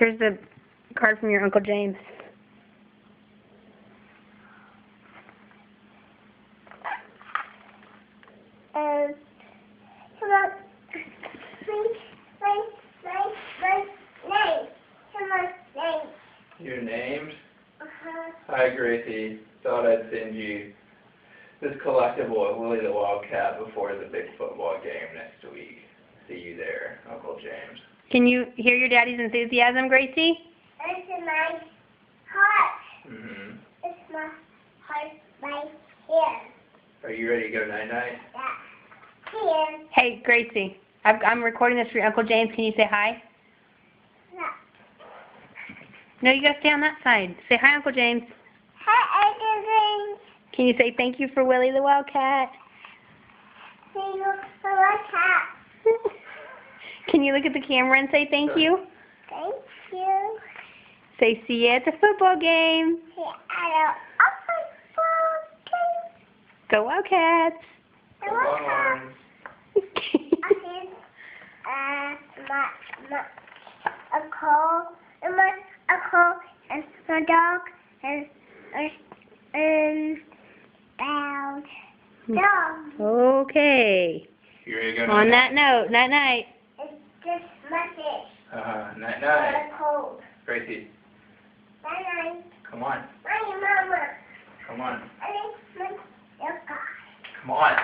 Here's the card from your Uncle James. Come on. Name. You're named? Uh-huh. Hi, Gracie. Thought I'd send you this collectible of Willie the Wildcat before the big football game next week. See you there, Uncle James. Can you hear your daddy's enthusiasm, Gracie? It's my heart. Mm-hmm. It's my heart right here. Are you ready to go night-night? Yeah. Here. Hey, Gracie, I'm recording this for your Uncle James. Can you say hi? No. No, you gotta stay on that side. Say hi, Uncle James. Hi, Uncle Can you say thank you for Willie the Wildcat? See you for my cat. Can you look at the camera and say thank you? Thank you. Say see you at the football game. See you at the Go Wildcats. Come on. I see a cow and my dog and dog. Okay. You ready to go On night-night? that note, night-night. It's just my fish. Night-night. Cold. Gracie, Night-night. come on. My mama. Come on. I think my Come on.